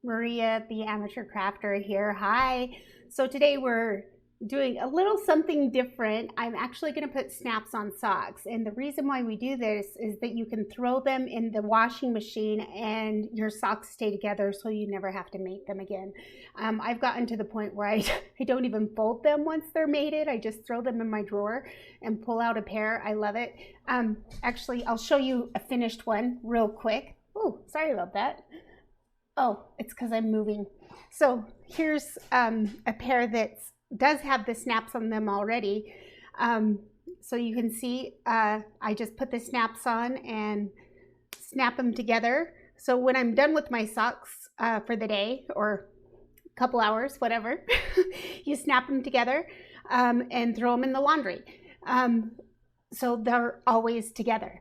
Maria, the amateur crafter here. Hi. So today we're doing a little something different. I'm actually going to put snaps on socks. And the reason why we do this is that you can throw them in the washing machine and your socks stay together so you never have to make them again. I've gotten to the point where I don't even fold them once they're mated. I just throw them in my drawer and pull out a pair. I love it. Actually, I'll show you a finished one real quick. Oh, sorry about that. Oh, it's because I'm moving. So here's a pair that does have the snaps on them already. So you can see I just put the snaps on and snap them together. So when I'm done with my socks for the day or a couple hours, whatever, you snap them together and throw them in the laundry. So they're always together.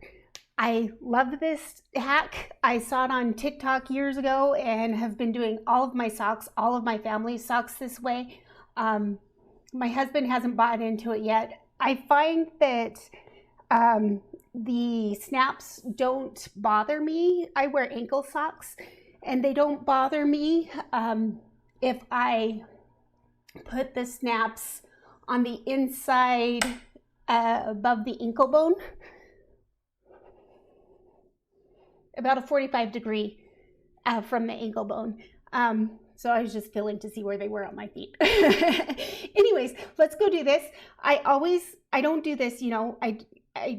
I love this hack. I saw it on TikTok years ago and have been doing all of my socks, all of my family's socks this way. My husband hasn't bought into it yet. I find that the snaps don't bother me. I wear ankle socks and they don't bother me if I put the snaps on the inside above the ankle bone. About a 45 degree from the ankle bone. So I was just feeling to see where they were on my feet. Anyways, let's go do this. I don't do this, you know, I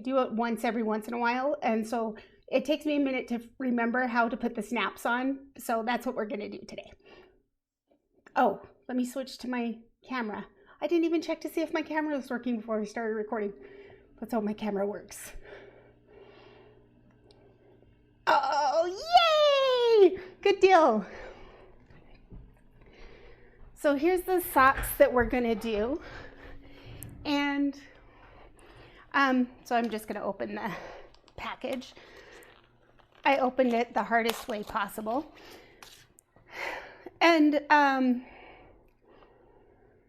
do it every once in a while. And so it takes me a minute to remember how to put the snaps on. So that's what we're gonna do today. Oh, let me switch to my camera. I didn't even check to see if my camera was working before we started recording. Let's hope my camera works. Oh, yay! Good deal. So here's the socks that we're gonna do. And so I'm just gonna open the package. I opened it the hardest way possible. And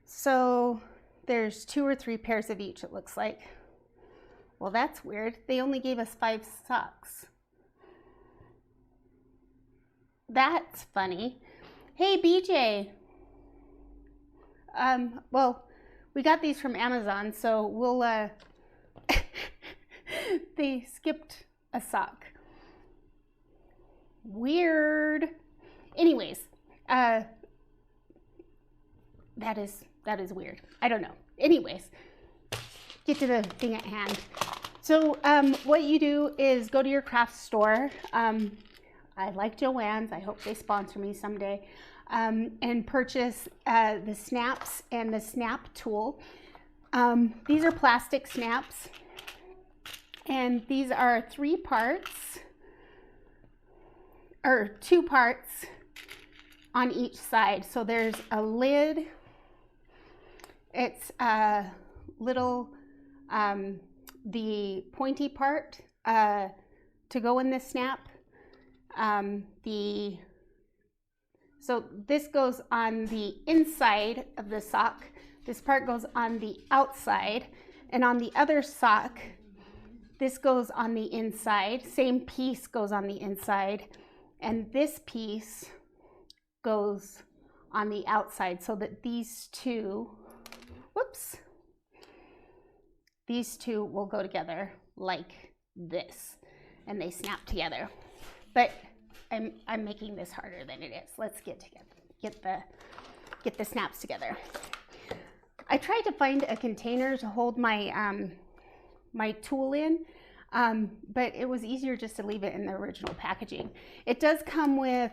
so there's 2 or 3 pairs of each, it looks like. Well, that's weird. They only gave us 5 socks. That's funny. Hey, BJ. Well, we got these from Amazon, so we'll, they skipped a sock. Weird. Anyways, that is weird. I don't know. Anyways, get to the thing at hand. So, what you do is go to your craft store. I like Joann's. I hope they sponsor me someday. And purchase the snaps and the snap tool. These are plastic snaps. And these are 3 parts, or 2 parts on each side. So there's a lid. It's a little, the pointy part to go in the snap. So this goes on the inside of the sock. This part goes on the outside, and on the other sock, this goes on the inside. Same piece goes on the inside, and this piece goes on the outside, so that these two, these two will go together like this, and they snap together. But I'm making this harder than it is. Let's get the snaps together. I tried to find a container to hold my my tool in, but it was easier just to leave it in the original packaging. It does come with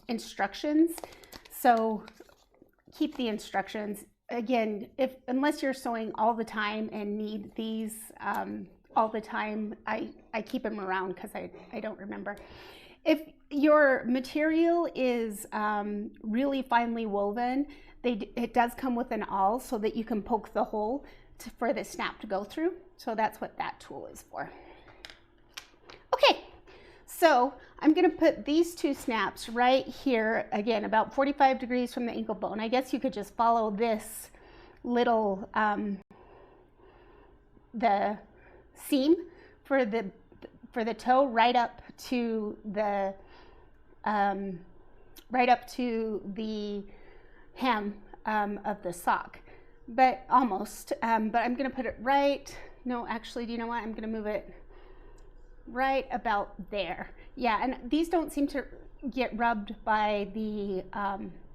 instructions, so keep the instructions. Again, unless you're sewing all the time and need these all the time, I keep them around because I don't remember. If your material is really finely woven, it does come with an awl so that you can poke the hole for the snap to go through. So that's what that tool is for. Okay, so I'm gonna put these 2 snaps right here, again, about 45 degrees from the ankle bone. I guess you could just follow this little, the seam for the toe right up to the right up to the hem of the sock, but almost. But I'm going to put it right. No, actually, do you know what? I'm going to move it right about there. Yeah, and these don't seem to get rubbed by the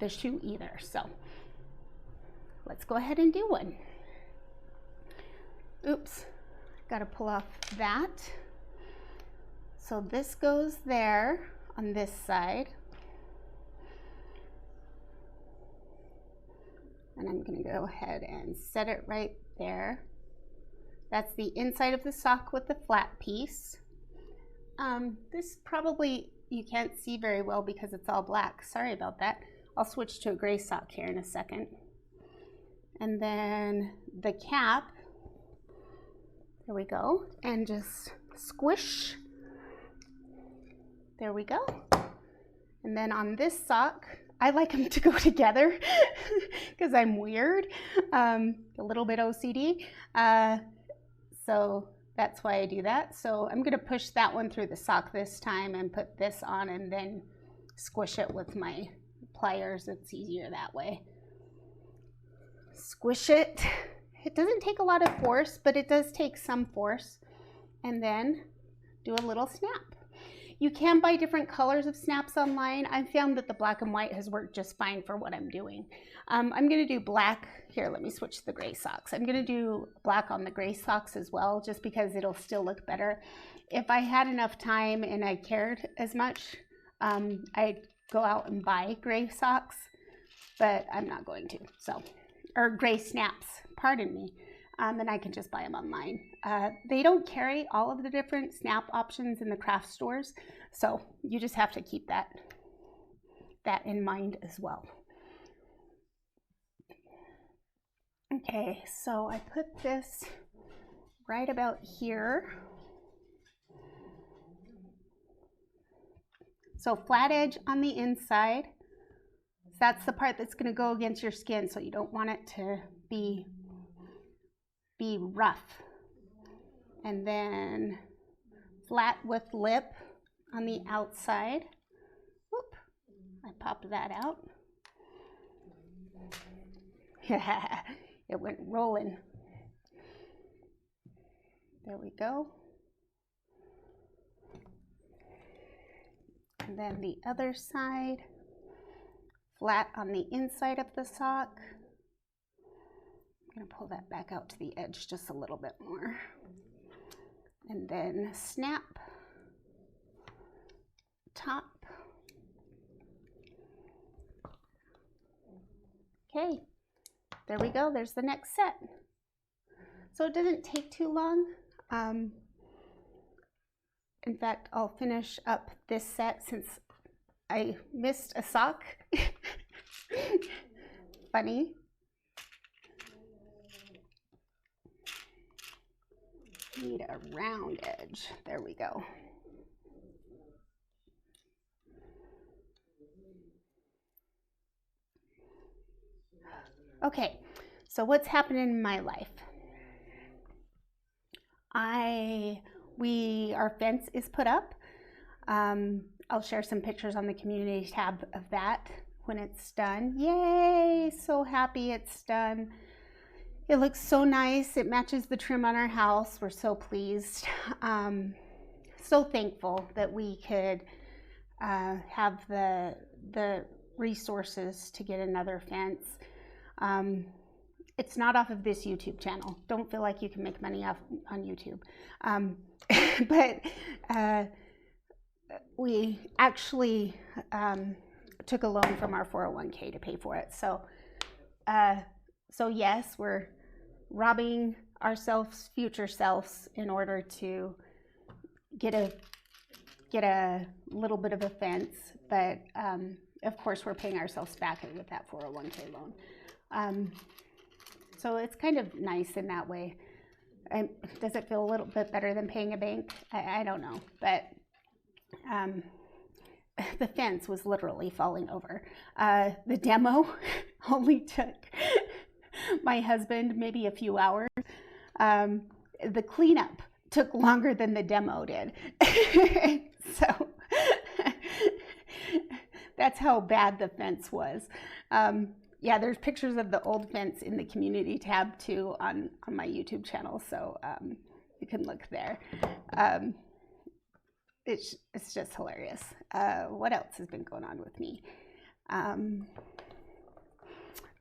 shoe either. So let's go ahead and do one. Oops, got to pull off that. So this goes there on this side. And I'm going to go ahead and set it right there. That's the inside of the sock with the flat piece. This probably you can't see very well because it's all black. Sorry about that. I'll switch to a gray sock here in a second. And then the cap, there we go, and just squish. There we go. And then on this sock, I like them to go together because I'm weird, a little bit OCD. So that's why I do that. So I'm gonna push that one through the sock this time and put this on and then squish it with my pliers. It's easier that way. Squish it. It doesn't take a lot of force, but it does take some force. And then do a little snap. You can buy different colors of snaps online. I've found that the black and white has worked just fine for what I'm doing. I'm going to do black. Here, let me switch to the gray socks. I'm going to do black on the gray socks as well, just because it'll still look better. If I had enough time and I cared as much, I'd go out and buy gray socks, but I'm not going to. So, or gray snaps, pardon me. And I can just buy them online. They don't carry all of the different snap options in the craft stores, so you just have to keep that in mind as well. Okay, so I put this right about here. So flat edge on the inside. That's the part that's going to go against your skin, so you don't want it to be rough. And then flat with lip on the outside. Whoop, I popped that out. It went rolling. There we go. And then the other side, flat on the inside of the sock. I'm going to pull that back out to the edge just a little bit more. And then snap, top. Okay, there we go. There's the next set. So it doesn't take too long. In fact, I'll finish up this set since I missed a sock. Funny. Need a round edge. There we go. Okay, so what's happening in my life? Our fence is put up. I'll share some pictures on the community tab of that when it's done. Yay, so happy it's done. It looks so nice. It matches the trim on our house. We're so pleased. So thankful that we could have the resources to get another fence. It's not off of this YouTube channel. Don't feel like you can make money off on YouTube. But we actually took a loan from our 401k to pay for it. So yes, we're robbing ourselves, future selves, in order to get a little bit of a fence. But of course, we're paying ourselves back with that 401k loan. So it's kind of nice in that way. Does it feel a little bit better than paying a bank? I don't know, but the fence was literally falling over. The demo only took my husband maybe a few hours. The cleanup took longer than the demo did. So That's how bad the fence was. Yeah, there's pictures of the old fence in the community tab too on my YouTube channel, so you can look there. It's just hilarious. What else has been going on with me?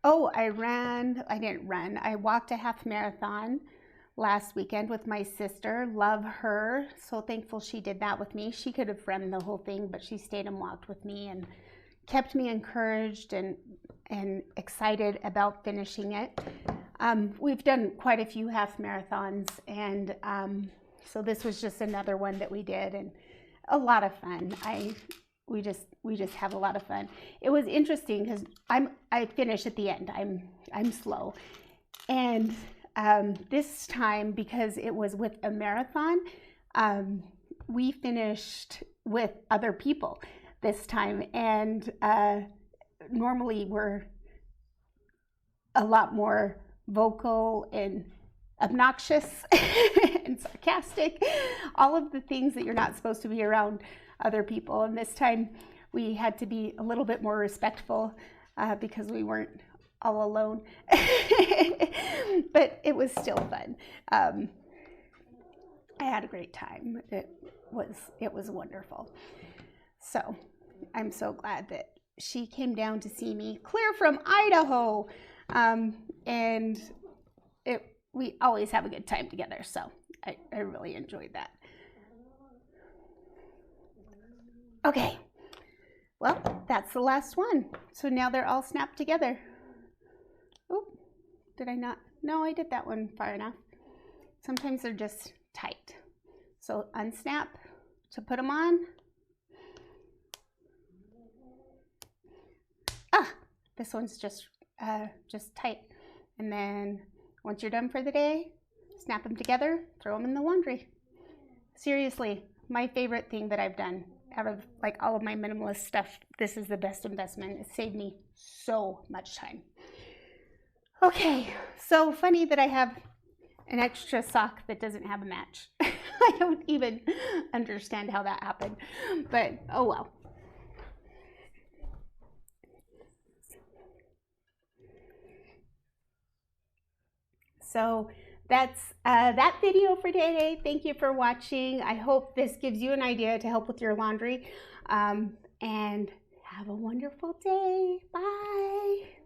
Oh, I didn't run. I walked a half marathon last weekend with my sister. Love her. So thankful she did that with me. She could have run the whole thing, but she stayed and walked with me and kept me encouraged and excited about finishing it. We've done quite a few half marathons, and so this was just another one that we did, and a lot of fun. We just have a lot of fun. It was interesting because I finish at the end. I'm slow, and this time, because it was with a marathon, we finished with other people this time, and normally we're a lot more vocal and obnoxious and sarcastic, all of the things that you're not supposed to be around other people. And this time we had to be a little bit more respectful because we weren't all alone. But it was still fun. I had a great time. It was wonderful. So I'm so glad that she came down to see me, clear from Idaho. And we always have a good time together. So I really enjoyed that. Okay, well, that's the last one. So now they're all snapped together. Oh, did I not? No, I did that one far enough. Sometimes they're just tight. So unsnap to put them on. This one's just tight. And then once you're done for the day, snap them together, throw them in the laundry. Seriously, my favorite thing that I've done out of like all of my minimalist stuff, this is the best investment. It saved me so much time. Okay, so funny that I have an extra sock that doesn't have a match. I don't even understand how that happened, but oh well. So that's that video for today. Thank you for watching. I hope this gives you an idea to help with your laundry. And have a wonderful day. Bye.